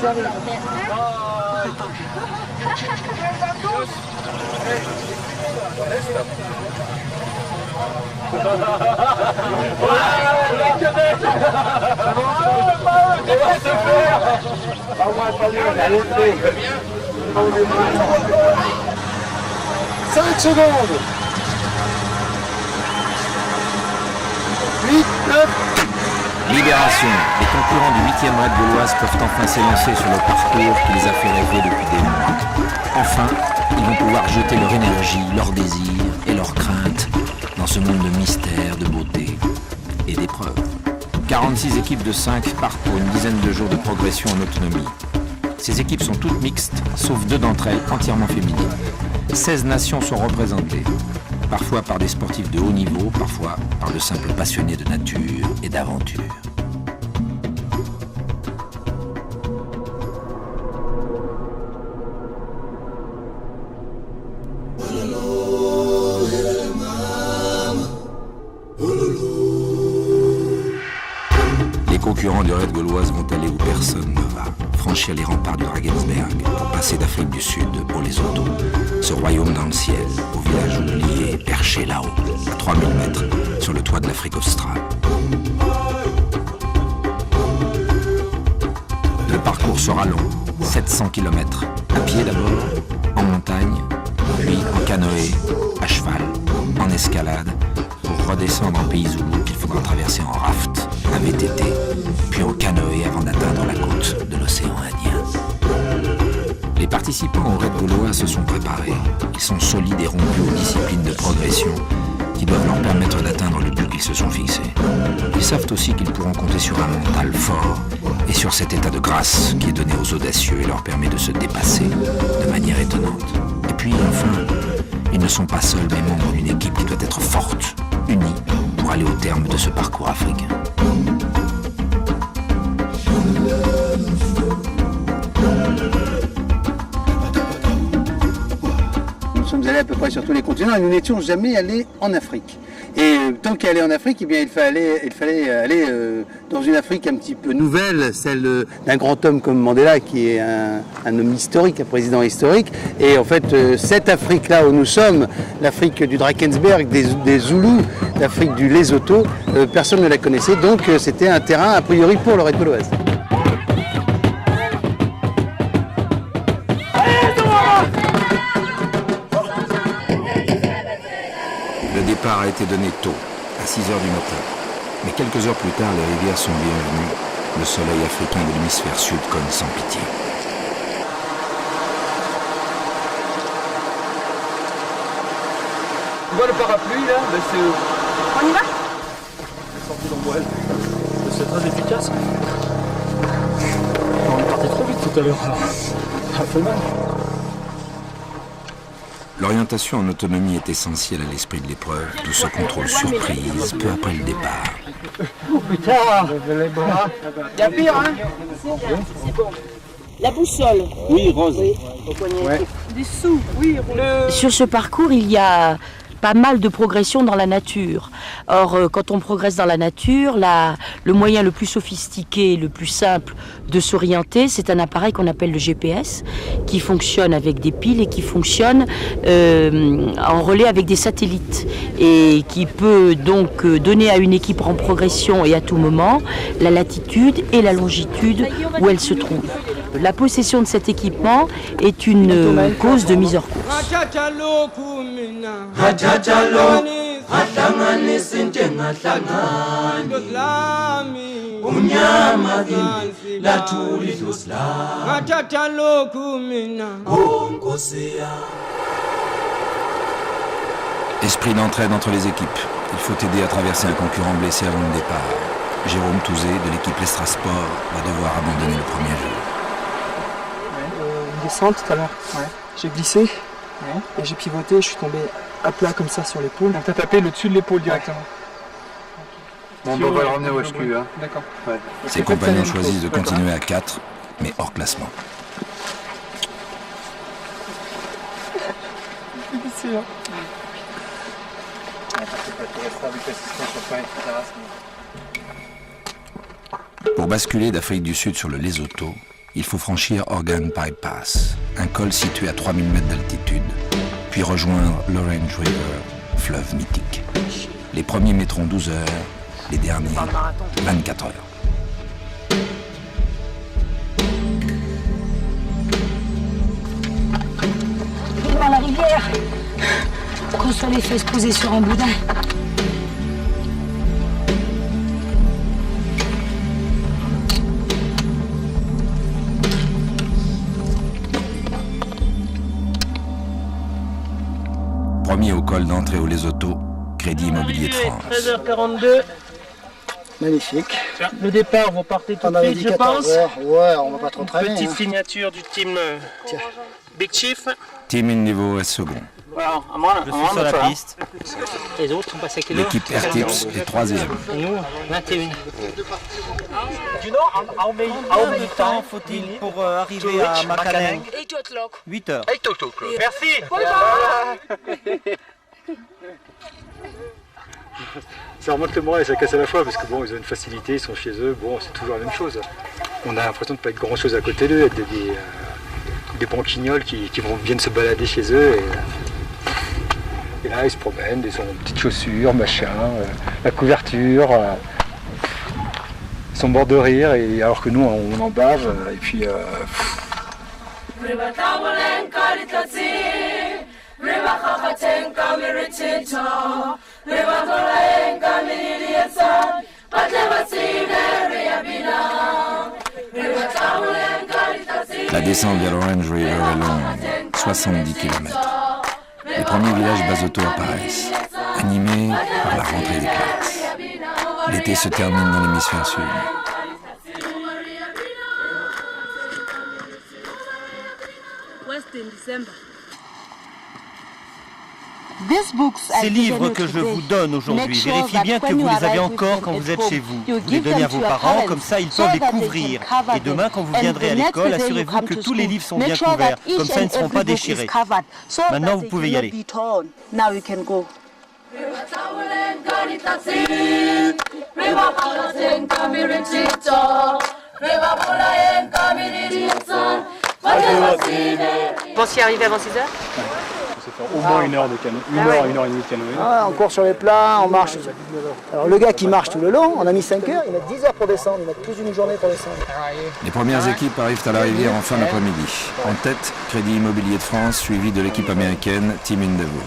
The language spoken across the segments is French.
5 secondes. 8, 9. Libération. Les concurrents du 8e raid gauloise peuvent enfin s'élancer sur le parcours qui les a fait rêver depuis des mois. Enfin, ils vont pouvoir jeter leur énergie, leurs désirs et leurs craintes dans ce monde de mystère, de beauté et d'épreuves. 46 équipes de 5 partent pour une dizaine de jours de progression en autonomie. Ces équipes sont toutes mixtes, sauf 2 d'entre elles entièrement féminines. 16 nations sont représentées, parfois par des sportifs de haut niveau, parfois par de simples passionnés de nature et d'aventure. Les concurrents du raid gauloise vont aller où personne ne va, franchir les remparts du Drakensberg pour passer d'Afrique du Sud au Lesotho, ce royaume dans le ciel, au village oublié, perché là-haut, à 3000 mètres, sur le toit de l'Afrique australe. Le parcours sera long, 700 km, à pied d'abord, en montagne, puis en canoë, à cheval, en escalade, pour redescendre en pays zoulou qu'il faudra traverser en raft, un VTT, puis en canoë avant d'atteindre la côte de l'océan Indien. Les participants au raid gaulois se sont préparés. Ils sont solides et rompus aux disciplines de progression qui doivent leur permettre d'atteindre le but qu'ils se sont fixés. Ils savent aussi qu'ils pourront compter sur un mental fort et sur cet état de grâce qui est donné aux audacieux et leur permet de se dépasser de manière étonnante. Et puis enfin, ils ne sont pas seuls mais membres d'une équipe qui doit être forte, unie, pour aller au terme de ce parcours africain. Nous sommes allés à peu près sur tous les continents et nous n'étions jamais allés en Afrique. Et tant qu'à aller en Afrique, eh bien, il fallait aller dans une Afrique un petit peu nouvelle, celle d'un grand homme comme Mandela, qui est un homme historique, un président historique. Et en fait, cette Afrique-là où nous sommes, l'Afrique du Drakensberg, des Zoulous, l'Afrique du Lesotho, personne ne la connaissait, donc c'était un terrain a priori pour le raid gauloise. Le départ a été donné tôt, à 6 heures du matin. Mais quelques heures plus tard, les rivières sont bienvenues. Le soleil africain de l'hémisphère sud cogne sans pitié. Tu vois le parapluie là, c'est... On y va? C'est sorti d'Amboise. C'est très efficace. On est parti trop vite tout à l'heure. Ça fait mal. L'orientation en autonomie est essentielle à l'esprit de l'épreuve, d'où ce contrôle surprise peu après le départ. Oh putain, les bras. Il y a pire, hein? C'est bon. La boussole. Oui, Rose. Oui. Ouais. Des sous, oui. Sur ce parcours, il y a pas mal de progression dans la nature. Or, quand on progresse dans la nature, le moyen le plus sophistiqué, le plus simple de s'orienter, c'est un appareil qu'on appelle le GPS, qui fonctionne avec des piles et qui fonctionne en relais avec des satellites et qui peut donc donner à une équipe en progression et à tout moment la latitude et la longitude où elle se trouve. La possession de cet équipement est une cause de mise hors course. Esprit d'entraide entre les équipes. Il faut aider à traverser un concurrent blessé avant le départ. Jérôme Touzé, de l'équipe Lestra Sport, va devoir abandonner le premier jour. Une descente tout à l'heure. Ouais. J'ai glissé et j'ai pivoté, je suis tombé à plat comme ça sur l'épaule. Donc t'as tapé le dessus de l'épaule directement. Bon, on va le ramener au HQ. Hein. D'accord. Ouais. Ses compagnons choisissent de continuer à 4, mais hors classement. C'est là. Pour basculer d'Afrique du Sud sur le Lesotho, il faut franchir Organ Pipe Pass, un col situé à 3000 mètres d'altitude, puis rejoindre l'Orange River, fleuve mythique. Les premiers mettront 12 heures, les derniers 24 heures. Dans la rivière, qu'on soit les fesses posées sur un boudin. Premier au col d'entrée au Lesotho, Crédit Immobilier de France. 13h42. Magnifique. Le départ, vous partez tout On de avait suite, dit je 14 pense. heures. Ouais, on va pas trop traîner. Petite hein. signature du team Big Chief. Team Indivo est second. Voilà, Je suis sur la piste. Les autres sont passés à quelle heure? L'équipe Airtips est troisième. Et nous, 21. Combien de temps faut-il pour arriver à Makaneng? 8 heures. Merci. Ça remonte le moral et ça casse à la fois parce que bon, ils ont une facilité, ils sont chez eux, bon, c'est toujours la même chose. On a l'impression de ne pas être grand chose à côté d'eux, être des branquignoles qui viennent se balader chez eux. Et là, ils se promènent, ils ont petites chaussures, machin, la couverture. Ils sont morts de rire, et alors que nous, on en bave. Et puis. La descente vers l'Orange River est longue, 70 km. Les premiers villages Basotho apparaissent, animés par la rentrée des classes. L'été se termine dans l'hémisphère sud. Ces livres que je vous donne aujourd'hui, vérifiez bien que vous les avez encore quand vous êtes chez vous. Vous les donnez à vos parents, comme ça ils peuvent les couvrir. Et demain, quand vous viendrez à l'école, assurez-vous que tous les livres sont bien couverts, comme ça ils ne seront pas déchirés. Maintenant, vous pouvez y aller. Vous pensiez arriver avant 6 heures? Au moins 1 heure de canoë, 1 heure, 1 heure et demie de canoë. Ouais, on court sur les plats, on marche. Alors le gars qui marche tout le long, on a mis 5 heures, il met 10 heures pour descendre, il met plus d'une journée pour descendre. Les premières équipes arrivent à la rivière en fin d'après-midi. En tête, Crédit Immobilier de France, suivi de l'équipe américaine Team Indivo.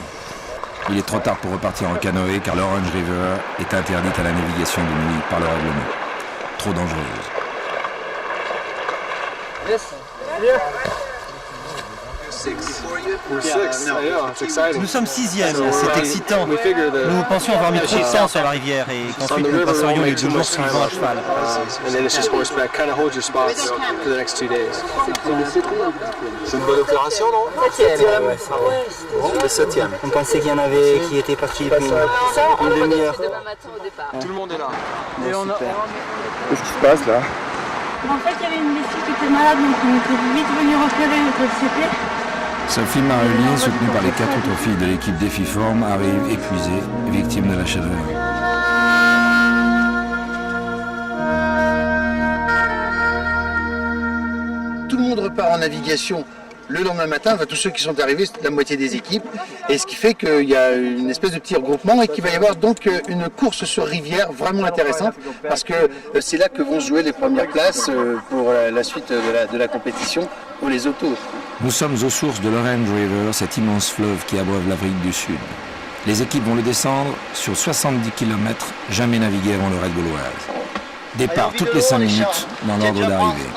Il est trop tard pour repartir en canoë car l'Orange River est interdite à la navigation de nuit par le règlement. Trop dangereuse. Nous sommes 6e, c'est excitant. Nous pensions avoir mis trop de temps sur la rivière et qu'ensuite nous passerions les 2 jours suivants à cheval. C'est une bonne opération, non? 7e. On pensait qu'il y en avait qui étaient partis depuis une demi-heure. Tout le monde est là. Qu'est-ce qui se passe là? En fait, il y avait une des filles qui était malade, donc on était vite venu repérer notre CP. Sophie Marulien, soutenue par les 4 autres filles de l'équipe Défiforme, arrive épuisée, victime de la chaleur. Tout le monde repart en navigation le lendemain matin, enfin tous ceux qui sont arrivés, c'est la moitié des équipes, et ce qui fait qu'il y a une espèce de petit regroupement et qu'il va y avoir donc une course sur rivière vraiment intéressante, parce que c'est là que vont se jouer les premières places pour la suite de la compétition pour les autos. Nous sommes aux sources de l'Orange River, cet immense fleuve qui abreuve l'Afrique du Sud. Les équipes vont le descendre sur 70 km, jamais navigués avant le raid gauloise. Départ toutes les 5 minutes dans l'ordre d'arrivée.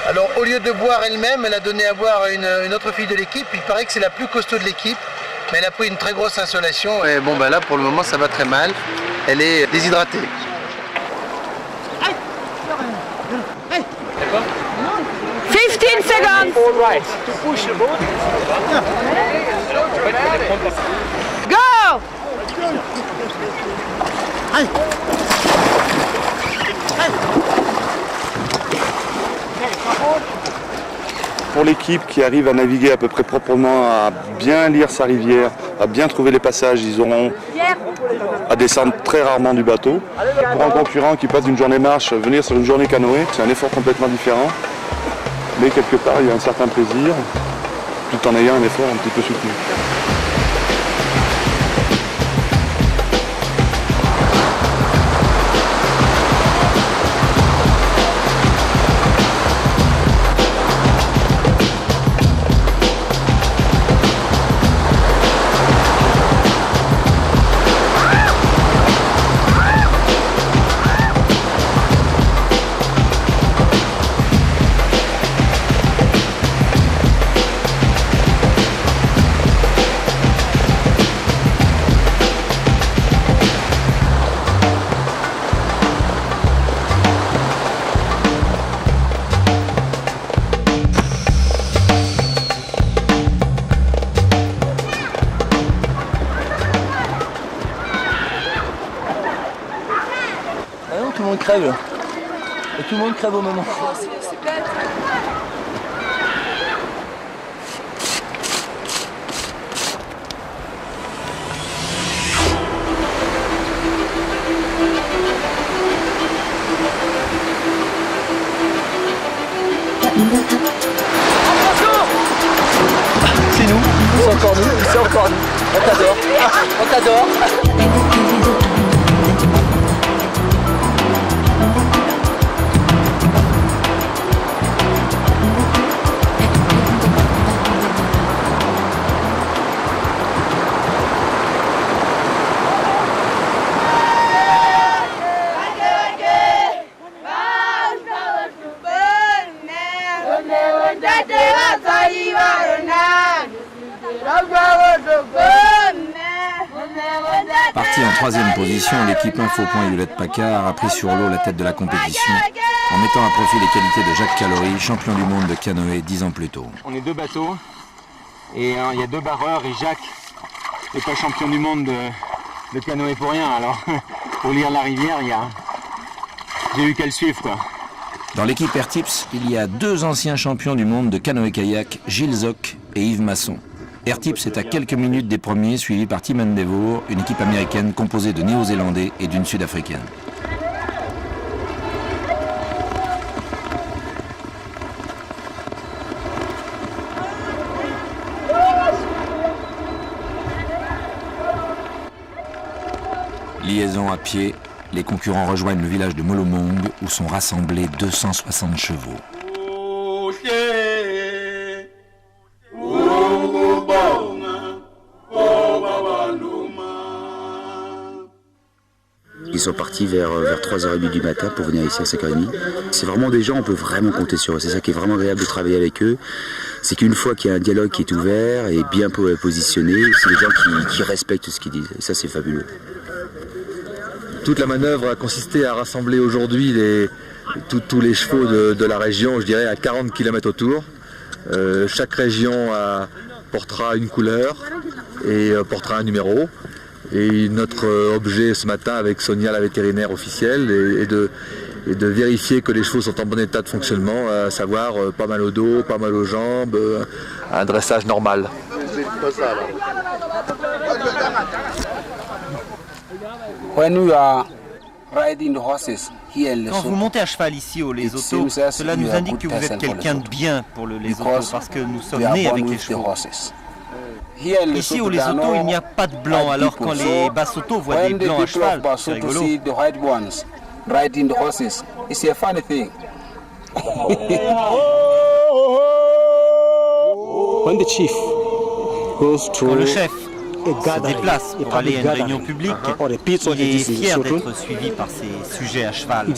Alors au lieu de boire elle-même, elle a donné à boire à une autre fille de l'équipe. Il paraît que c'est la plus costaud de l'équipe, mais elle a pris une très grosse insolation. Et bon bah là pour le moment ça va très mal. Elle est déshydratée. 15 seconds. Go. pour l'équipe qui arrive à naviguer à peu près proprement, à bien lire sa rivière, à bien trouver les passages, ils auront à descendre très rarement du bateau. Pour un concurrent qui passe d'une journée marche, venir sur une journée canoë, c'est un effort complètement différent. Mais quelque part, il y a un certain plaisir, tout en ayant un effort un petit peu soutenu. Tout le monde crève. Et tout le monde crève au moment. C'est nous, c'est encore nous, c'est encore nous. On t'adore, on t'adore. Parti en troisième position, l'équipe Infopoint Hewlett Packard a pris sur l'eau la tête de la compétition en mettant à profit les qualités de Jacques Callery, champion du monde de canoë 10 ans plus tôt. On est deux bateaux et il y a deux barreurs et Jacques n'est pas champion du monde de canoë pour rien. Alors pour lire la rivière, j'ai eu qu'à le suivre quoi. Dans l'équipe Air Tips, il y a deux anciens champions du monde de canoë-kayak, Gilles Zoc et Yves Masson. Air Tips est à quelques minutes des premiers, suivi par Team Endeavour, une équipe américaine composée de Néo-Zélandais et d'une Sud-Africaine. Liaison à pied, les concurrents rejoignent le village de Molomong où sont rassemblés 260 chevaux. Ils sont partis vers 3h30 du matin pour venir ici à 5h30. C'est vraiment des gens, on peut vraiment compter sur eux. C'est ça qui est vraiment agréable de travailler avec eux. C'est qu'une fois qu'il y a un dialogue qui est ouvert et bien positionné, c'est des gens qui respectent ce qu'ils disent. Et ça, c'est fabuleux. Toute la manœuvre a consisté à rassembler aujourd'hui tous les chevaux de la région, je dirais à 40 km autour. Chaque région portera une couleur et portera un numéro. Et notre objet ce matin avec Sonia, la vétérinaire officielle, est de vérifier que les chevaux sont en bon état de fonctionnement, à savoir pas mal au dos, pas mal aux jambes, un dressage normal. Quand vous montez à cheval ici au Lesotho, cela nous indique que vous êtes quelqu'un de bien pour le Lesotho, parce que nous sommes nés avec les chevaux. Ici au Lesotho, il n'y a pas de blanc, alors quand les Basotho voient des blancs à cheval, c'est rigolo. Quand le chef se déplace pour aller à une réunion publique, il est fier d'être suivi par ses sujets à cheval. Il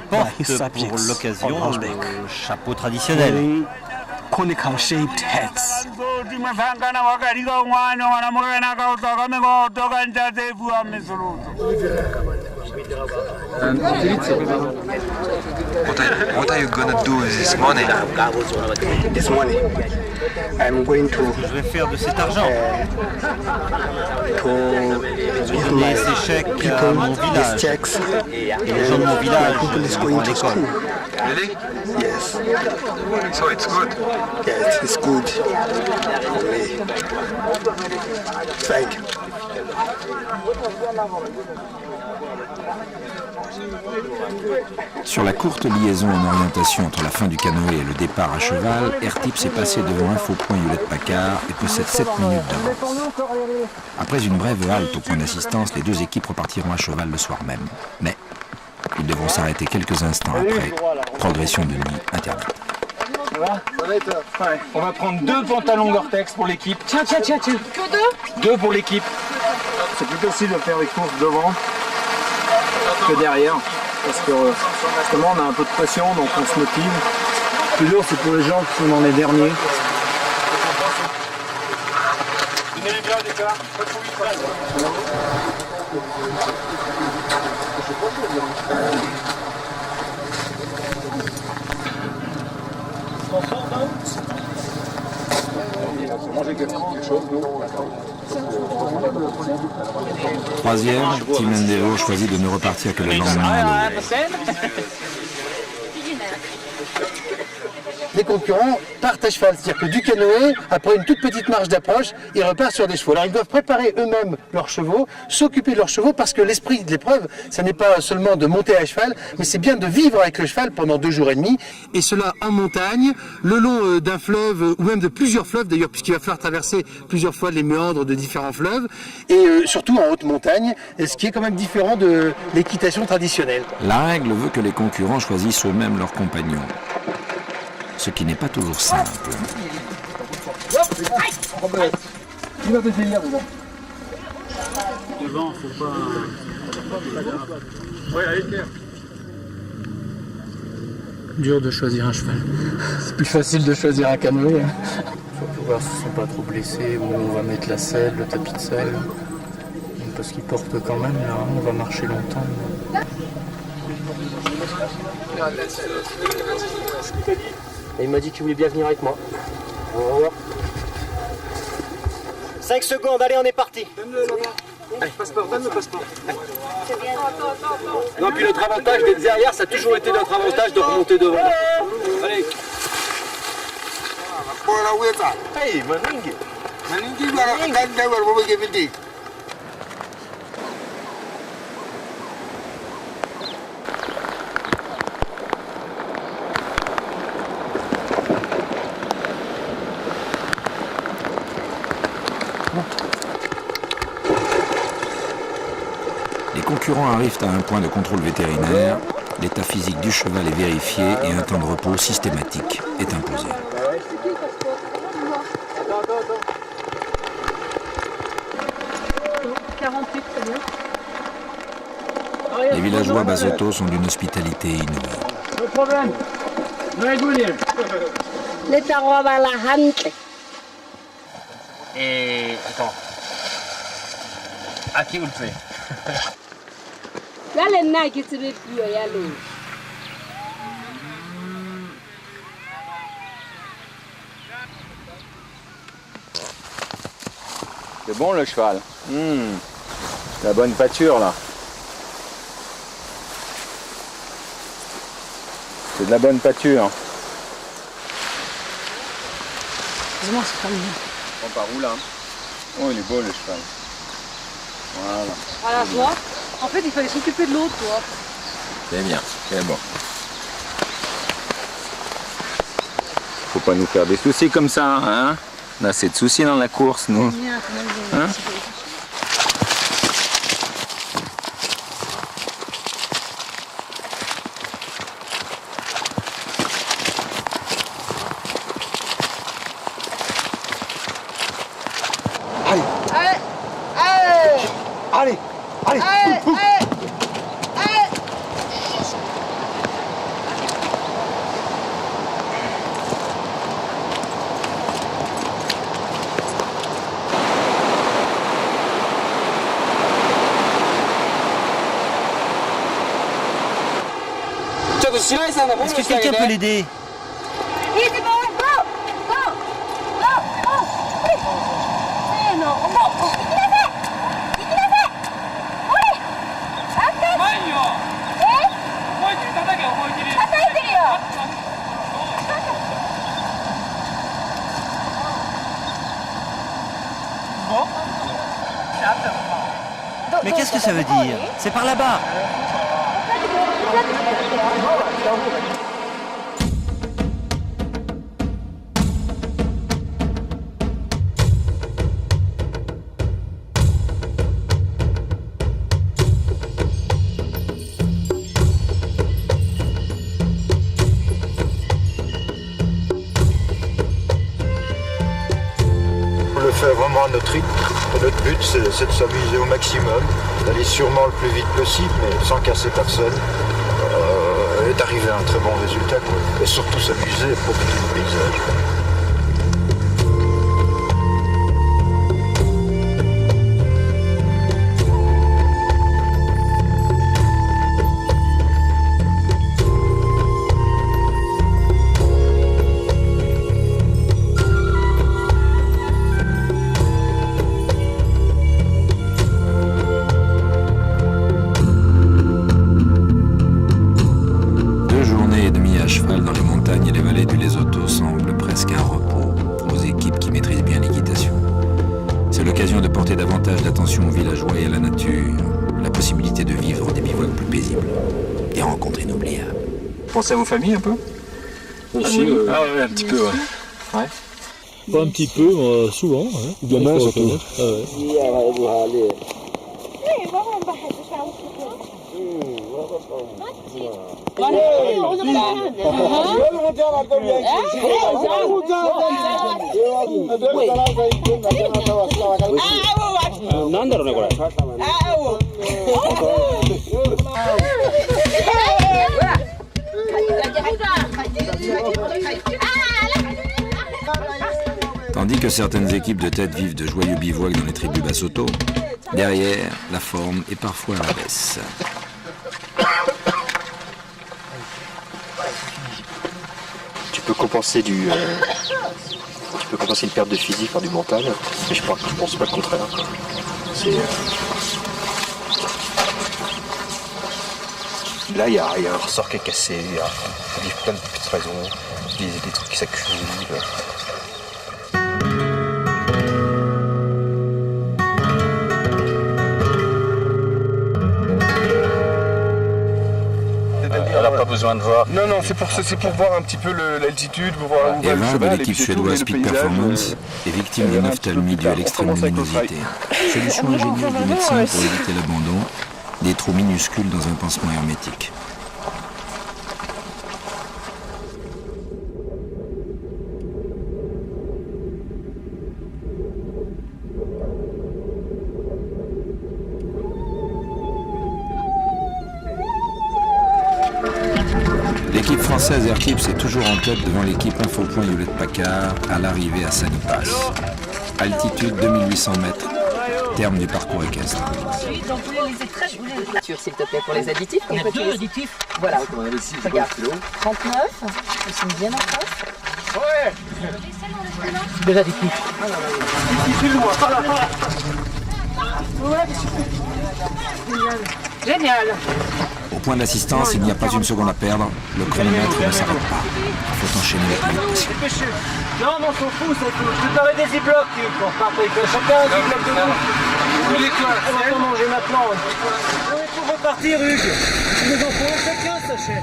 porte pour l'occasion le chapeau traditionnel. Conical shaped hats. What are you gonna do with this money? This money, I'm going to. Je vais faire de cet argent. Je vais donner ces chèques à mon village. Et les gens de mon village vont à l'école. Really? Yes. So it's good. Yes, it's good. Really. Thank you. Sur la courte liaison en orientation entre la fin du canoë et le départ à cheval, Airtips est passé devant un faux point Hewlett-Packard et possède 7 minutes d'avance. Après une brève halte au point d'assistance, les deux équipes repartiront à cheval le soir même. Mais ils devront s'arrêter quelques instants après. Progression de nuit interdite. Ça va? Ouais. On va prendre 2 pantalons Gore-Tex pour l'équipe. Tiens. Que 2? 2 pour l'équipe. C'est plus facile de faire les courses devant que derrière. Parce que justement on a un peu de pression, donc on se motive. Le plus dur c'est pour les gens qui sont dans les derniers. Troisième, Team Endero choisit de ne repartir que le lendemain. Les concurrents partent à cheval, c'est-à-dire que du canoë, après une toute petite marche d'approche, ils repartent sur des chevaux. Alors ils doivent préparer eux-mêmes leurs chevaux, s'occuper de leurs chevaux, parce que l'esprit de l'épreuve, ce n'est pas seulement de monter à cheval, mais c'est bien de vivre avec le cheval pendant 2 jours et demi, et cela en montagne, le long d'un fleuve, ou même de plusieurs fleuves d'ailleurs, puisqu'il va falloir traverser plusieurs fois les méandres de différents fleuves, et surtout en haute montagne, ce qui est quand même différent de l'équitation traditionnelle. La règle veut que les concurrents choisissent eux-mêmes leurs compagnons. Ce qui n'est pas toujours simple. Devant, faut pas... Ouais, allez, Pierre. Dur de choisir un cheval. C'est plus facile de choisir un canoë. Surtout voir s'ils ne sont pas trop blessés, où on va mettre la selle, le tapis de selle. Parce qu'ils portent quand même, là, on va marcher longtemps. Et il m'a dit qu'il voulait bien venir avec moi. Au revoir. 5 secondes, allez, on est parti. Allez, passeport, donne le passeport. Non, puis notre avantage d'être derrière, ça a toujours été notre avantage de remonter devant. Allez. Hey, Maningi. Les concurrents arrivent à un point de contrôle vétérinaire, l'état physique du cheval est vérifié et un temps de repos systématique est imposé. Les villageois basotos sont d'une hospitalité inouïe. No problème. No hay William. Attends. À qui vous le faites? C'est bon le cheval. La bonne pâture là. C'est de la bonne pâture. Excuse-moi, c'est pas mieux. On part où là? Oh, il est beau le cheval. Voilà. Voilà, toi. En fait, il fallait s'occuper de l'autre, toi. C'est bien, c'est bon. Faut pas nous faire des soucis comme ça, hein? On a assez de soucis dans la course, nous. Hein? Est-ce que quelqu'un peut l'aider? Mais qu'est-ce que ça veut dire? C'est par là-bas. On le fait vraiment à notre rythme. Notre but, c'est de s'amuser au maximum, d'aller sûrement le plus vite possible, mais sans casser personne, et d'arriver à un très bon résultat, quoi. Et surtout s'amuser et profiter du paysage. Dans les montagnes et les vallées du Lesotho semble presque un repos aux équipes qui maîtrisent bien l'équitation. C'est l'occasion de porter davantage d'attention aux villageois et à la nature, la possibilité de vivre des bivouacs plus paisibles, des rencontres inoubliables. Pensez à vos familles un peu? Aussi, Ah ouais, un petit peu, ouais. Ouais. Pas un petit peu, souvent. Ouais. Gamin, surtout. Ah ouais. Tandis que certaines équipes de tête vivent de joyeux bivouacs dans les tribus Basotho, derrière, la forme est parfois à la baisse. Tu peux compenser tu peux compenser une perte de physique par du mental, mais je pense pas le contraire. Là, il y a un ressort qui est cassé, il y a plein de petites raisons, des trucs qui s'accumulent. On n'a pas besoin de voir. Non, c'est pour voir un petit peu l'altitude, pour voir où va le Eva, de cheval. l'équipe suédoise Peak Performance, est victime d'une ophtalmie due à l'extrême luminosité. Solution ingénieuse du médecin pour éviter l'abandon, des trous minuscules dans un pansement hermétique. L'équipe française Air Clips est toujours en tête devant l'équipe Infopoint Hewlett-Packard à l'arrivée à Sunny Pass. Altitude 2800 mètres, terme du parcours équestre. Donc vous les laissez très... S'il te plaît, pour les additifs. Il y a deux additifs. Voilà. Regarde. 39, ils sont bien en face. Ouais. Deux additifs. Génial. Au point d'assistance, il n'y a pas une seconde à perdre. Le chronomètre ne s'arrête pas. Il faut enchaîner les plus vite possible. Non, on s'en fout, ça tout. Préparez des ziplocs pour partir. Chacun un ziploc de vous. Vous voulez quoi? On va pas manger maintenant. Il faut repartir, Hugues. Nous en prenons chacun, sachez.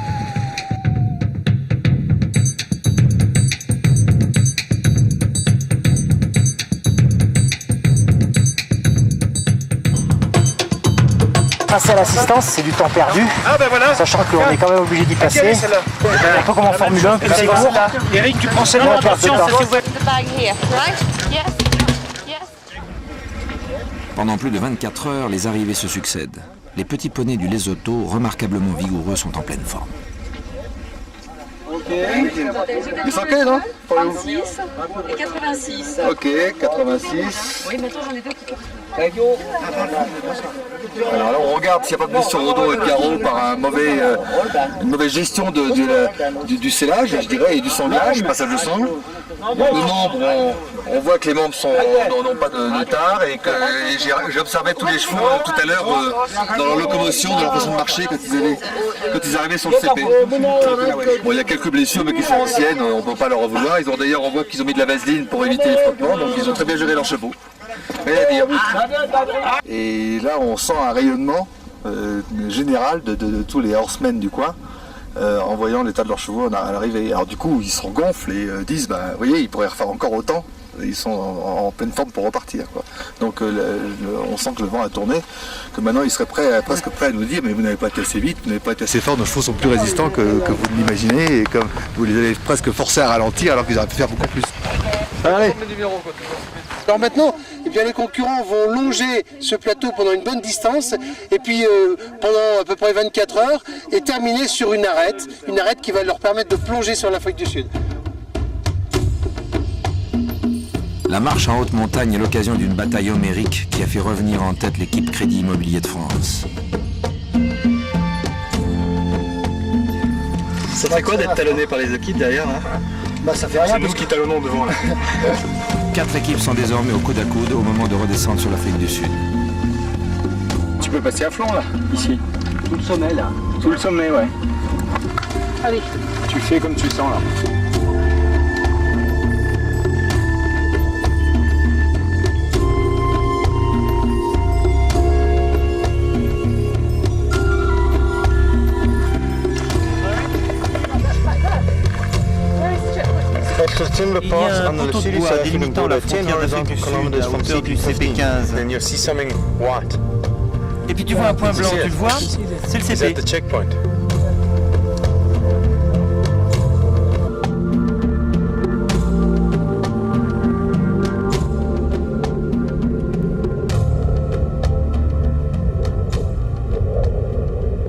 Passer à l'assistance, c'est du temps perdu, sachant qu'on est quand même obligé d'y passer. Un peu comme en Formule 1, c'est court. Eric, tu prends celle-là, attention. Pendant plus de 24 heures, les arrivées se succèdent. Les petits poneys du Lesotho, remarquablement vigoureux, sont en pleine forme. Ok. Ils sont quels, non? 36 et 86. Ok, 86. Oui, maintenant j'en ai deux qui courent. Alors là, on regarde s'il n'y a pas de blessure au dos et de garrot par une mauvaise gestion du scellage, je dirais, et du sanglage, passage de sang. Le membre, on voit que les membres n'ont pas de tard et que j'ai observé tous les chevaux tout à l'heure dans leur locomotion, dans leur façon de marcher quand ils arrivaient sur le CP. Bon, il y a quelques blessures mais qui sont anciennes, on ne peut pas leur en vouloir. D'ailleurs, on voit qu'ils ont mis de la vaseline pour éviter les frottements, donc ils ont très bien géré leurs chevaux. Et là, on sent un rayonnement général de tous les horsemen du coin. En voyant l'état de leurs chevaux à l'arrivée. Alors du coup, ils se gonflent et disent, bah, vous voyez, ils pourraient refaire encore autant. Ils sont en pleine forme pour repartir, quoi. Donc on sent que le vent a tourné, que maintenant ils seraient presque prêts à nous dire, mais vous n'avez pas été assez vite, vous n'avez pas été assez fort, nos chevaux sont plus résistants que vous ne l'imaginez, et comme vous les avez presque forcés à ralentir alors qu'ils auraient pu faire beaucoup plus. Allez. Alors maintenant, eh bien, les concurrents vont longer ce plateau pendant une bonne distance et puis pendant à peu près 24 heures et terminer sur une arête qui va leur permettre de plonger sur l'Afrique du Sud. La marche en haute montagne est l'occasion d'une bataille homérique qui a fait revenir en tête l'équipe Crédit Immobilier de France. Ça ferait quoi d'être talonné par les équipes derrière hein? Bah ça fait rien. C'est nous qui talonnons devant là. 4 équipes sont désormais au coude à coude au moment de redescendre sur l'Afrique du Sud. Tu peux passer à flanc là, ici. Tout le sommet là. Tout le sommet, ouais. Allez. Tu fais comme tu sens là. Il y a un poteau de bois délimitant la frontière d'Afrique du Sud à hauteur du CP15. Et puis tu vois un point blanc, tu le vois? C'est le CP.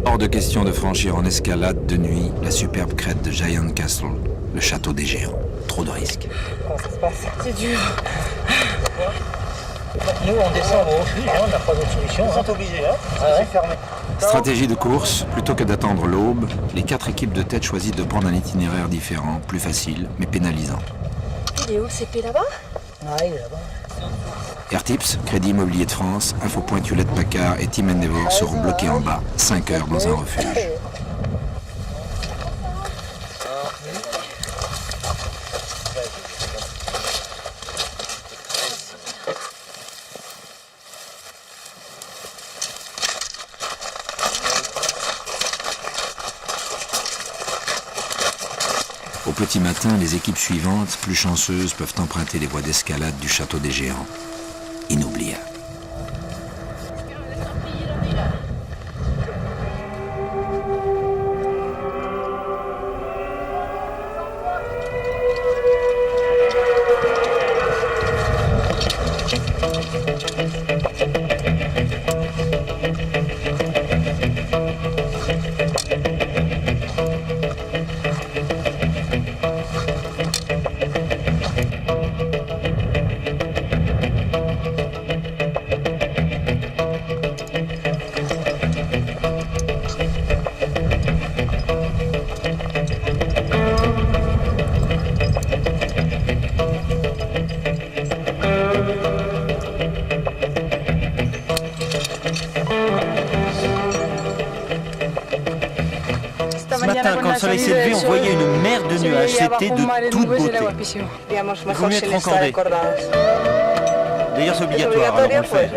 Hors de question de franchir en escalade de nuit la superbe crête de Giant Castle, le château des géants. Trop de risques. Comment ça se passe? C'est dur. Nous, on descend au refuge, on n'a pas d'autre solution. Ils sont obligés, hein, c'est fermé. Stratégie de course, plutôt que d'attendre l'aube, les 4 équipes de tête choisissent de prendre un itinéraire différent, plus facile, mais pénalisant. Il est où le CP là-bas? Ah, il est là-bas. Airtips, Crédit Immobilier de France, Infopoint Hewlett Packard et Team Endeavour seront bloqués en bas, 5 heures dans un refuge. Au petit matin, les équipes suivantes, plus chanceuses, peuvent emprunter les voies d'escalade du château des géants. Inoubliable. Ce matin, quand le soleil s'est levé, on voyait une mer de nuages. C'était de toute beauté. Il vaut mieux être encordé. D'ailleurs, c'est obligatoire, alors on le fait.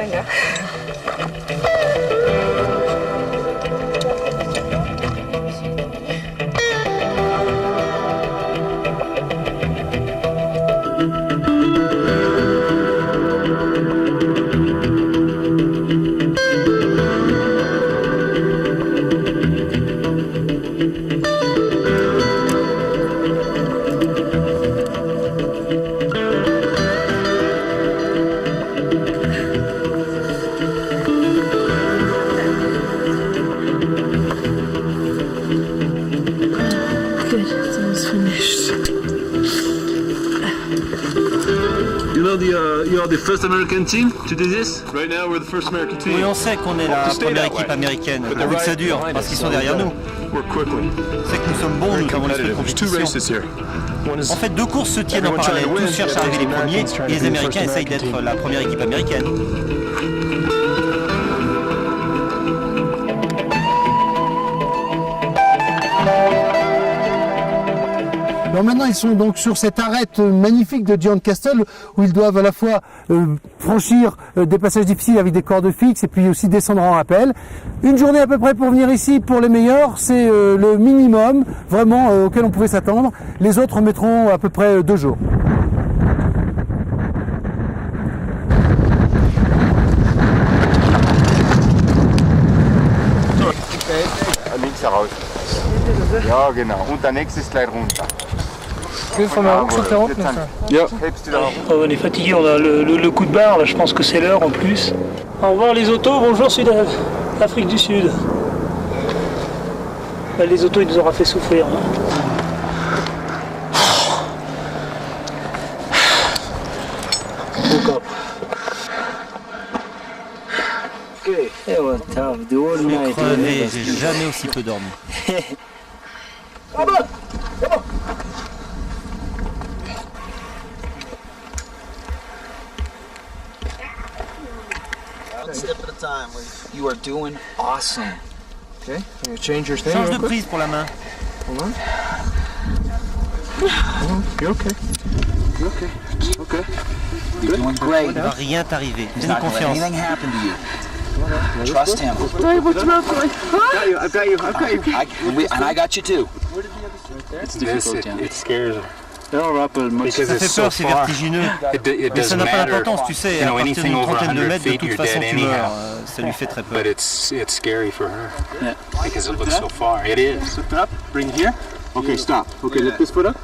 You are the first American team to do this? Right now we're the first American team. Oui, on sait qu'on est la première équipe américaine, pourvu que ça dure, parce qu'ils sont derrière nous. C'est que nous sommes bons, nous avons l'esprit de compétition. En fait, 2 courses se tiennent en parallèle, tous cherchent à arriver les premiers, et les Américains essayent d'être la première équipe américaine. Non maintenant ils sont donc sur cette arête magnifique de Giant Castle où ils doivent à la fois franchir des passages difficiles avec des cordes fixes et puis aussi descendre en rappel. Une journée à peu près pour venir ici pour les meilleurs, c'est le minimum vraiment auquel on pouvait s'attendre. Les autres mettront à peu près 2 jours. Links heraus. Ja, genau. Und der nächste ist gleich runter. On est fatigué, on a le coup de barre, là, je pense que c'est l'heure en plus. Au revoir les autos, bonjour Sud-Afrique du Sud. Là, les autos, ils nous auront fait souffrir. Crevé, j'ai jamais aussi peu dormi. One step at a time. You are doing awesome. Okay, can you change your thing? Change de prise pour la main. Hold on. You're okay. You're okay. Okay. You're doing great. Il ne va rien t'arriver. Fais-nous confiance. Anything happen to you? Trust him. I've got you. And I got you too. It's difficult. It scares them. Ça fait peur, c'est vertigineux. Mais ça n'a pas d'importance, tu sais. À partir d'une trentaine de mètres, de toute façon, tu meurs. Ça lui fait très peur. But it's scary for her. Yeah. Because it looks so far. It is. Sit up. Bring it here. Okay, stop. Okay, lift this foot up.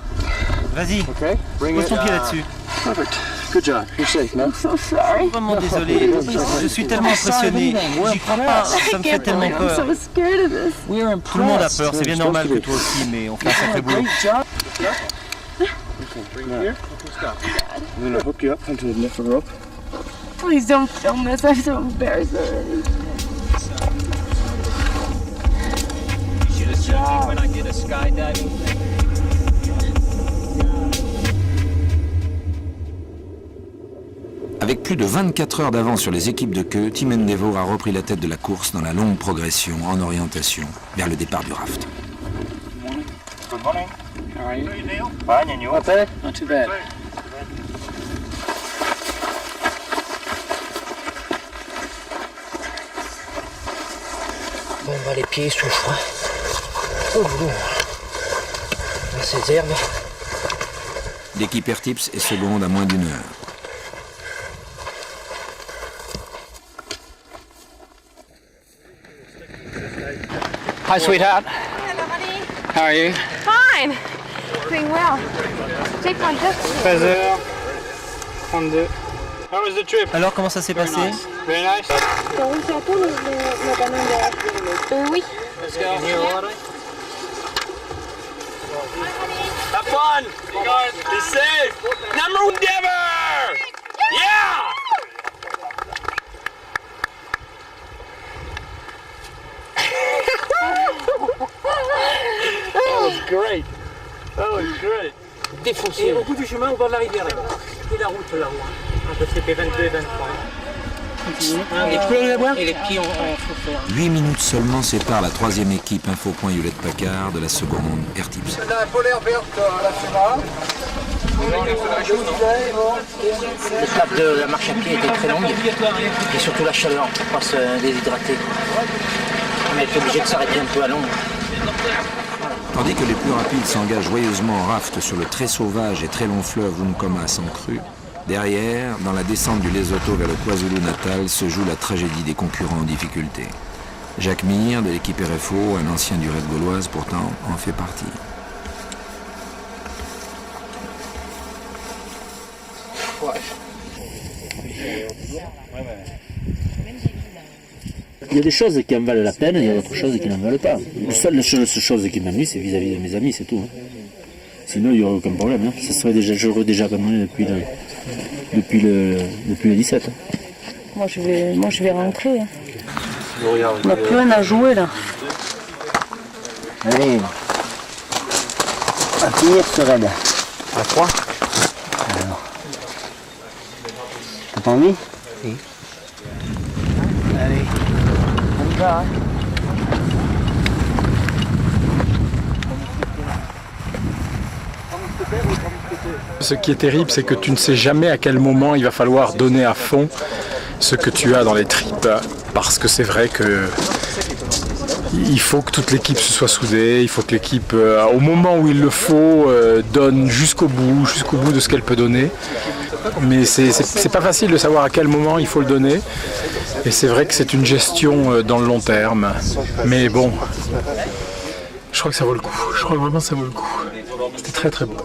Vas-y. Okay. Pose ton pied là-dessus. Perfect. Good job. You're safe, man. Je suis vraiment désolé. Je suis tellement impressionné. J'y crois pas. Ça me fait tellement peur. Tout le monde a peur. C'est bien normal que toi aussi, mais on fait un sacré boulot. Bring it here. Okay, stop. I'm gonna hook you up onto the nipple rope. Please don't film this. I'm so embarrassed already. You should have seen me when I did a skydiving thing. Avec plus de 24 heures d'avance sur les équipes de queue, Tim Endeavour a repris la tête de la course dans la longue progression en orientation vers le départ du raft. Good morning. How are you? Fine, and you? Not bad. Not too bad. Bon, bah, les pieds souffrent. Oh, bon. Là, ces herbes. L'équipe Airtips est seconde à moins d'1 heure. Hi, sweetheart. Hello, honey. How are you? Fine. Doing well. Take one just. 13h32. How was the trip? Alors, comment ça s'est passé? Very nice. Oui. Let's go. Have fun. Be safe. Number one endeavor. Yeah. That was great. That was great. Défoncé. Et au bout du chemin, au bord de la rivière, là. Et la route là-haut, hein. Entre CP22 et 23. Et les pieds ont souffert. 8 minutes seulement séparent la troisième équipe Infopoint Hewlett-Packard de la seconde Airtips. La polaire verte, la FEMA. L'étape de la marche à pied était très longue. Et surtout la chaleur pour ne pas se déshydrater. On a été obligé de s'arrêter un peu à l'ombre. Tandis que les plus rapides s'engagent joyeusement en raft sur le très sauvage et très long fleuve Unkoma sans crue, derrière, dans la descente du Lesotho vers le KwaZulu-Natal, se joue la tragédie des concurrents en difficulté. Jacques Mir, de l'équipe RFO, un ancien du Raid Gauloise pourtant, en fait partie. Il y a des choses qui en valent la peine, il y a d'autres choses qui n'en valent pas. La seule chose qui m'ennuie, c'est vis-à-vis de mes amis, c'est tout. Hein. Sinon, il n'y aurait aucun problème. Hein. J'aurais déjà abandonné depuis le 17. Hein. Moi, je vais rentrer. Hein. On n'a plus rien à jouer, là. Allez. À finir ce raid. À 3. Alors. T'as pas envie? Oui. Allez. On y va, hein. Ce qui est terrible, c'est que tu ne sais jamais à quel moment il va falloir donner à fond ce que tu as dans les tripes. Parce que c'est vrai que il faut que toute l'équipe se soit soudée, il faut que l'équipe, au moment où il le faut, donne jusqu'au bout de ce qu'elle peut donner. Mais c'est pas facile de savoir à quel moment il faut le donner. Et c'est vrai que c'est une gestion dans le long terme. Mais bon, je crois que ça vaut le coup. Je crois vraiment que ça vaut le coup. C'était très très beau.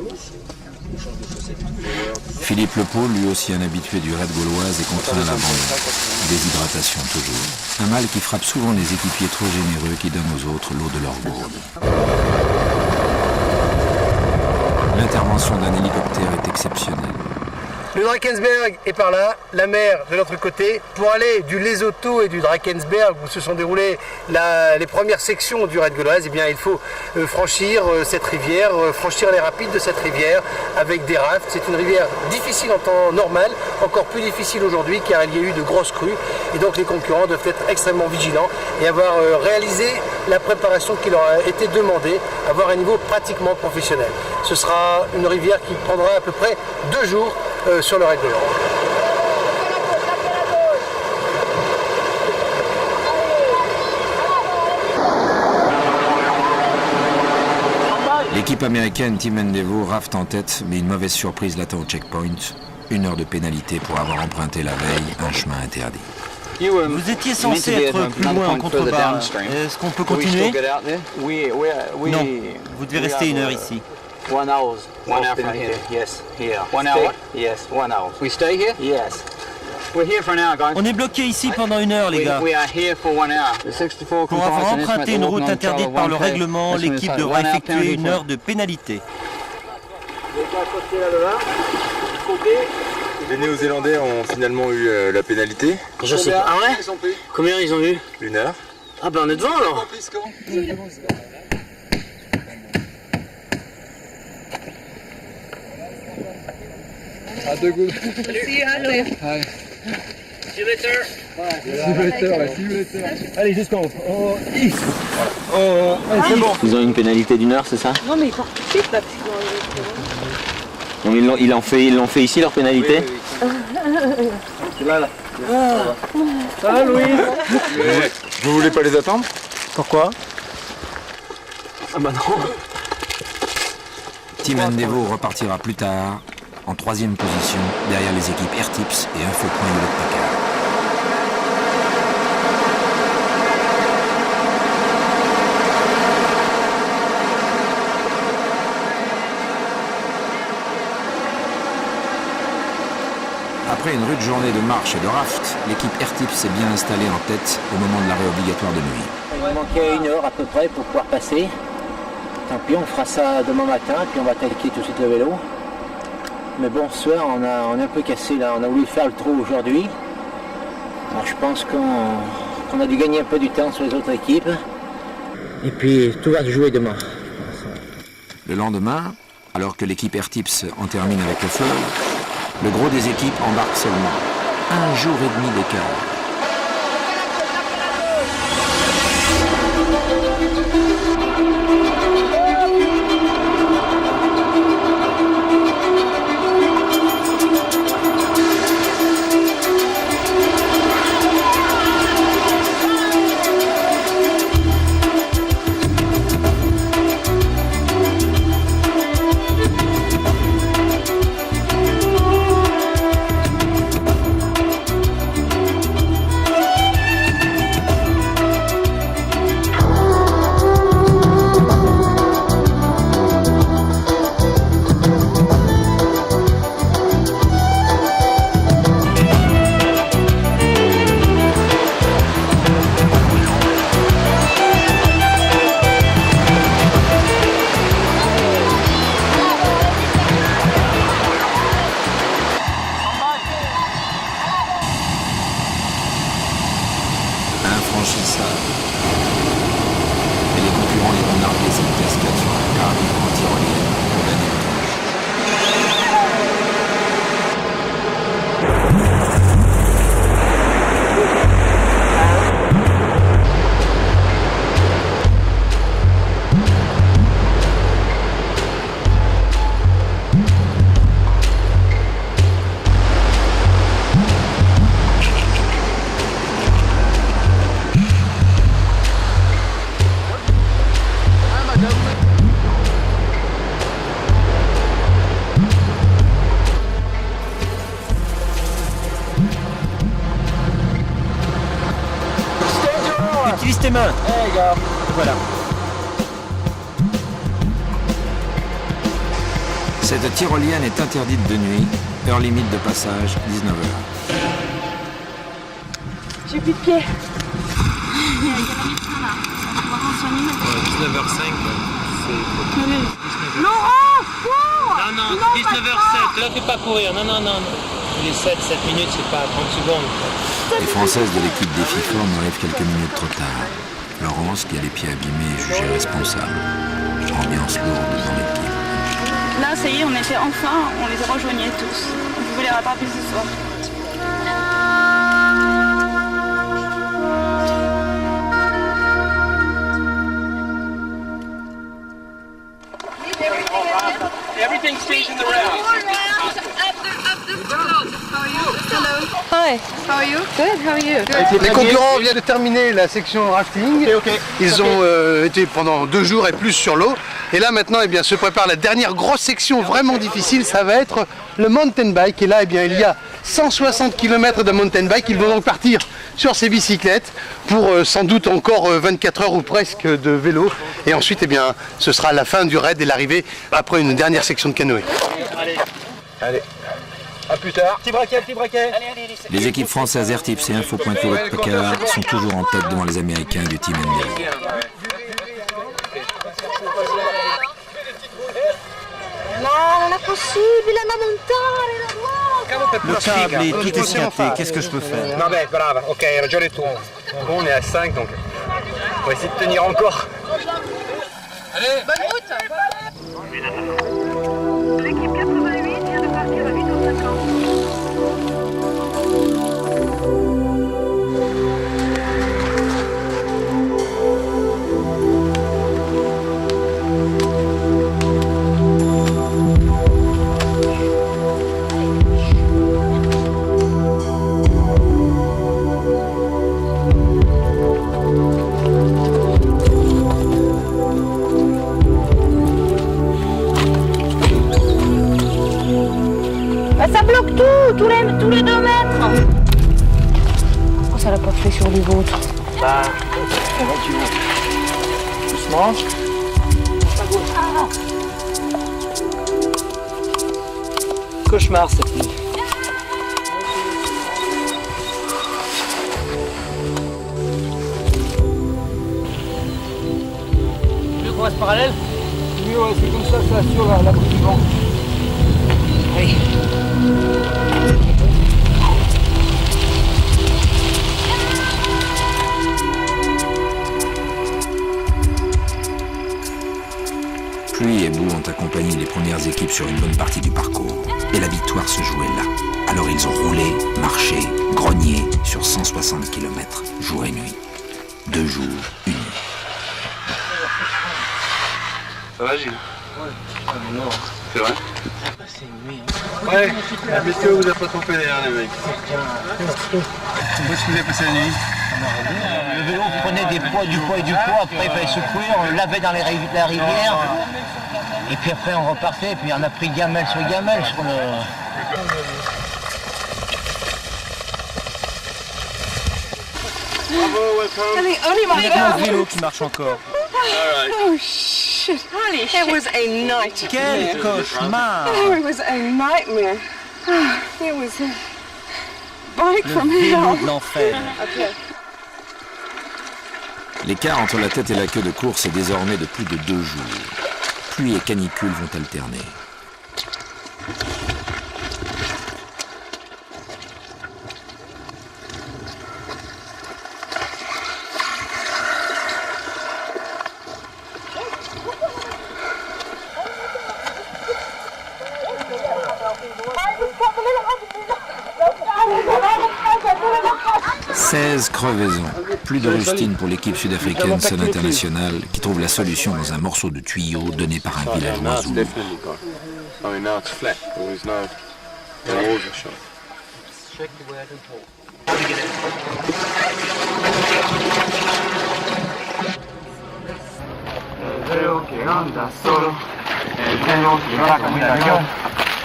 Philippe Lepau, lui aussi un habitué du raid gauloise, est contraint à l'abandon. Déshydratation toujours. Un mal qui frappe souvent les équipiers trop généreux qui donnent aux autres l'eau de leur gourde. L'intervention d'un hélicoptère est exceptionnelle. Le Drakensberg est par là, la mer de l'autre côté. Pour aller du Lesotho et du Drakensberg, où se sont déroulées les premières sections du raid gauloise, eh bien, il faut franchir cette rivière, franchir les rapides de cette rivière avec des rafts. C'est une rivière difficile en temps normal, encore plus difficile aujourd'hui car il y a eu de grosses crues. Et donc les concurrents doivent être extrêmement vigilants et avoir réalisé la préparation qui leur a été demandée, avoir un niveau pratiquement professionnel. Ce sera une rivière qui prendra à peu près 2 jours sur le raid gaulois. L'équipe américaine Team Endeavour rafte en tête, mais une mauvaise surprise l'attend au checkpoint. 1 heure de pénalité pour avoir emprunté la veille un chemin interdit. Vous étiez censé être plus loin en contrebas. Est-ce qu'on peut continuer? Non, vous devez rester 1 heure ici. 1 hour. 1 hour from here. Yes, here. 1 hour? Yes, 1 hour. We stay here? Yes. We're here for an hour, guys. On est bloqué ici pendant 1 heure, les gars. We are here for 1 hour. Pour avoir emprunté une route interdite par le règlement, l'équipe devra effectuer 1 heure de pénalité. Les Néo-Zélandais ont finalement eu la pénalité. Je sais pas. Ah ouais? Combien ils ont eu? 1 heure. Ah ben on est devant alors. À 2 gouttes. Allez, jusqu'en haut. Oh, allez, c'est bon. Ils ont une pénalité d'1 heure, c'est ça? Non, mais ils partent tout de suite là. Donc ils l'ont fait ici leur pénalité? C'est là. Ça va, Louis? Vous voulez pas les attendre? Pourquoi? Ah bah non. Team Endeavour repartira plus tard, en 3e position, derrière les équipes Airtips et Infopoint de Packard. Après une rude journée de marche et de raft, l'équipe Airtips s'est bien installée en tête au moment de l'arrêt obligatoire de nuit. Il manquait 1 heure à peu près pour pouvoir passer. Tant pis, on fera ça demain matin, puis on va attaquer tout de suite le vélo. Mais bon, ce soir, on est un peu cassé là, on a voulu faire le trou aujourd'hui. Alors je pense qu'on a dû gagner un peu du temps sur les autres équipes. Et puis tout va se jouer demain. Le lendemain, alors que l'équipe Airtips en termine avec le fleuve, le gros des équipes embarque seulement 1 jour et demi d'écart. Et les concurrents iront narguer cette cascade sur un carabine anti-relief pour gagner le utilise tes mains. Voilà. Cette tyrolienne est interdite de nuit, heure limite de passage 19h. J'ai plus de pied. 19h05, c'est... Non, Non, 19h07, là fais pas courir, non. Les 7 minutes, c'est pas 30 secondes. Les Françaises de l'équipe Défi Forme arrivent quelques minutes trop tard. Laurence, qui a les pieds abîmés, est jugée responsable. Ambiance lourde dans l'équipe. Là, ça y est, on était enfin, on les rejoignait tous. On pouvait les rattraper ce soir. Everything stays in the round. Hi. How are you? Good. How are you? Les concurrents viennent de terminer la section rafting. Ils ont été pendant 2 jours et plus sur l'eau. Et là maintenant, se prépare la dernière grosse section vraiment difficile. Ça va être le mountain bike. Et là, il y a 160 km de mountain bike. Ils vont donc partir sur ces bicyclettes pour sans doute encore 24 heures ou presque de vélo. Et ensuite, ce sera la fin du raid et l'arrivée après une dernière section de canoë. Allez. A plus tard. Petit braquet. Les équipes françaises Airtips et Info.Toulouse-Pacard sont toujours en tête devant les Américains du Team ND. Non, non è possibile, la montare, Le câble est tout esquinté, qu'est-ce que je peux faire? Vabbè, brava, ok, hai ragione tu. Bon, on est à 5, donc on va essayer de tenir encore. Allez, bonne route. L'équipe 88 vient de partir à 8h50. Ça bloque tout, tous les 2 mètres. Pourquoi ça l'a pas fait sur les vôtres? Bah, comment tu veux? Doucement. Cauchemar cette nuit. Tu veux qu'on reste parallèle? Oui, ouais, c'est comme ça assure la boucle du vent. Oui. Pluie et boue ont accompagné les premières équipes sur une bonne partie du parcours. Et la victoire se jouait là. Alors ils ont roulé, marché, grogné sur 160 km, jour et nuit. 2 jours, 1 nuit. Ça va, Gilles? Ouais. C'est vrai? C'est une nuit. Ouais, la météo vous a pas trompé derrière les mecs. Où est-ce que vous avez passé la nuit? Le vélo prenait du poids, après il fallait secouer, on le lavait dans la rivière. Et puis après on repartait, et puis on a pris gamelle sur gamelle sur le... Bravo, welcome. Il y a le vélo qui marche encore. Oh shit. Holy shit. It was a night. Quel cauchemar! Oh, it was a nightmare. It was a bike from Le vélo hell. de l'enfer. Okay. L'écart entre la tête et la queue de course est désormais de plus de 2 jours. Pluie et canicule vont alterner. « 16 crevaisons, plus de rustine pour l'équipe sud-africaine Sun International qui trouve la solution dans un morceau de tuyau donné par un villageois zoulou.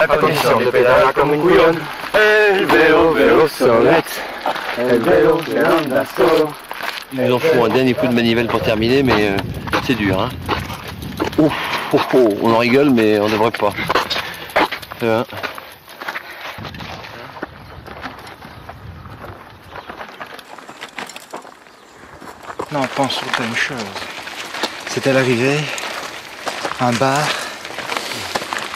Attention, le pédale comme un couillon. El velo solette. El velo que anda solo. Il nous en faut un dernier coup de manivelle pour terminer, mais c'est dur. Hein. Ouf, on en rigole, mais on ne devrait pas. Non, pense surtout à une chose. C'est à l'arrivée, un bar,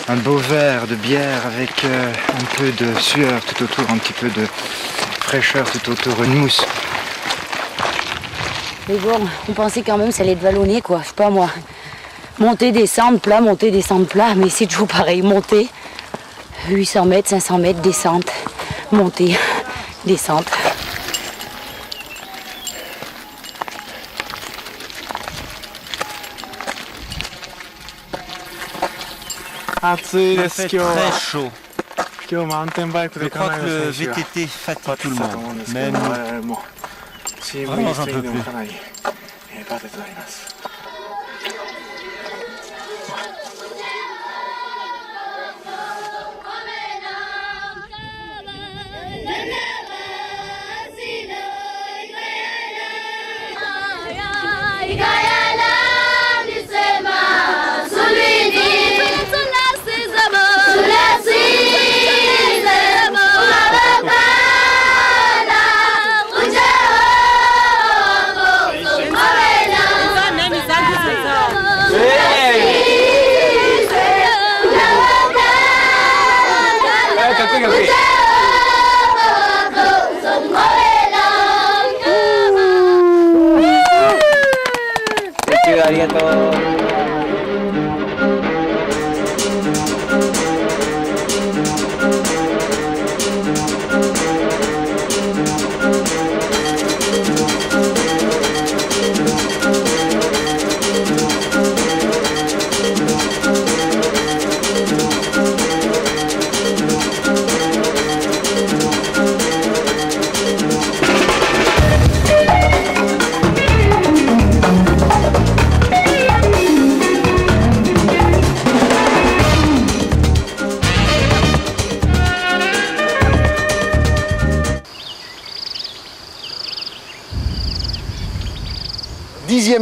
un beau verre de bière avec un peu de sueur tout autour, un petit peu de fraîcheur tout autour, une mousse. Mais bon, on pensait quand même que ça allait être vallonné, quoi. Je sais pas moi. Monter, descendre, plat, monter, descendre, plat. Mais c'est toujours pareil. Monter, 800 mètres, 500 mètres, descente. Monter, descente. Il fait très chaud. Je crois que le VTT fatigue tout le monde. Même vraiment j'en peux plus.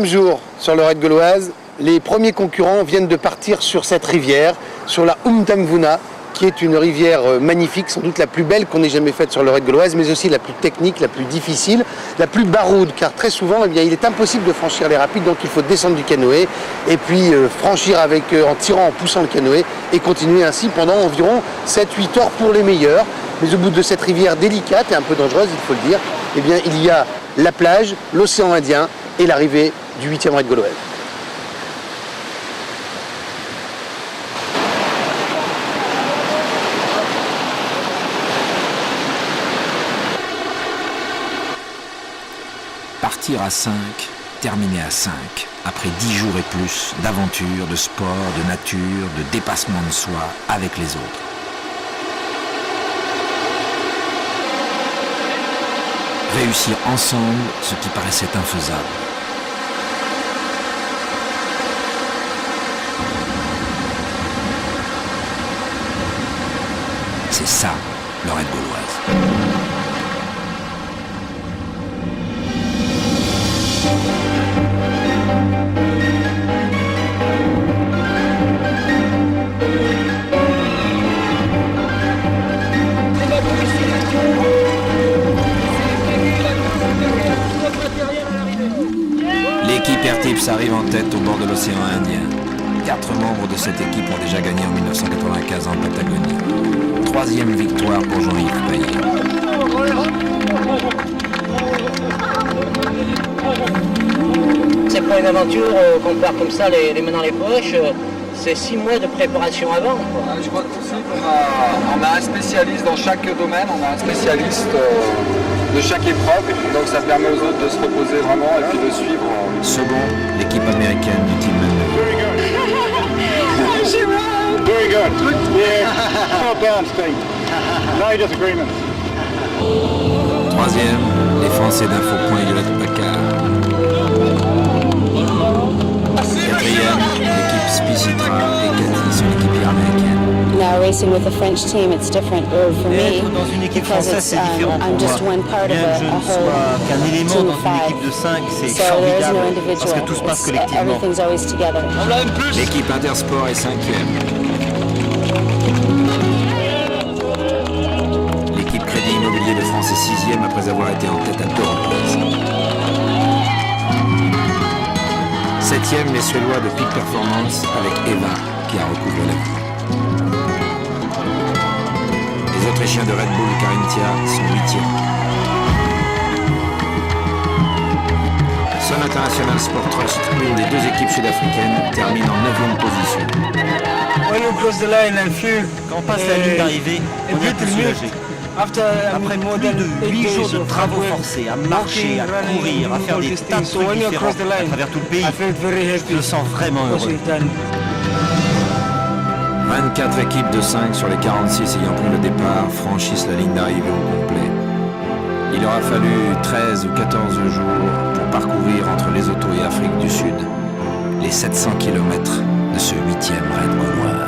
Jour sur le raid gauloise, les premiers concurrents viennent de partir sur cette rivière, sur la Umtamvuna, qui est une rivière magnifique, sans doute la plus belle qu'on ait jamais faite sur le raid gauloise, mais aussi la plus technique, la plus difficile, la plus baroude, car très souvent, eh bien, il est impossible de franchir les rapides, donc il faut descendre du canoë, et puis franchir en tirant, en poussant le canoë, et continuer ainsi pendant environ 7-8 heures pour les meilleurs. Mais au bout de cette rivière délicate et un peu dangereuse, il faut le dire, eh bien, il y a la plage, l'océan Indien, et l'arrivée du 8e raid gauloise. Partir à 5, terminer à 5, après 10 jours et plus d'aventure, de sport, de nature, de dépassement de soi avec les autres. Réussir ensemble ce qui paraissait infaisable. C'est ça, le raid gauloise. L'équipe Airtips arrive en tête au bord de l'océan Indien. 4 membres de cette équipe ont déjà gagné en 1995 en Patagonie. 3e victoire pour Jean-Yves Payet. C'est pas une aventure qu'on part comme ça les mains dans les poches. C'est 6 mois de préparation avant. Je crois aussi qu'on a un spécialiste dans chaque domaine, on a un spécialiste de chaque épreuve, donc ça permet aux autres de se reposer vraiment et puis de suivre. Second, l'équipe américaine du Team Menlo. Very good. Yeah. Well done, Steve. No disagreement. 3e, les Français d'Infopoint et Violette Paccard. 4e, l'équipe Spicitra et Cathy sont l'équipe américaine. Now racing with the French team, it's different for me dans une équipe because française, it's c'est différent pour I'm just moi. one part Bien of que je a ne sois whole qu'un élément team dans of une five. équipe de 5, c'est So there is no formidable parce individual. que tout se passe collectivement. Everything's always together. L'équipe Intersport est 5e. L'équipe Crédit Immobilier de France est 6e après avoir été en tête à 2 reprises. 7e, les Suédois de Peak Performance avec Eva qui a recouvré la vie. Les Autrichiens de Red Bull Carinthia sont 8e. Sun International Sport Trust, l'une des 2 équipes sud-africaines, termine en 9e position. Quand on passe la ligne d'arrivée, on est un peu soulagé. Après plus de 8 jours de travaux forcés, à marcher, à courir, à faire des tas de trucs différents à travers tout le pays, je me sens vraiment heureux. 24 équipes de 5 sur les 46 ayant pris le départ franchissent la ligne d'arrivée au complet. Il aura fallu 13 ou 14 jours pour parcourir entre Lesotho et Afrique du Sud les 700 km de ce 8e raid gauloise.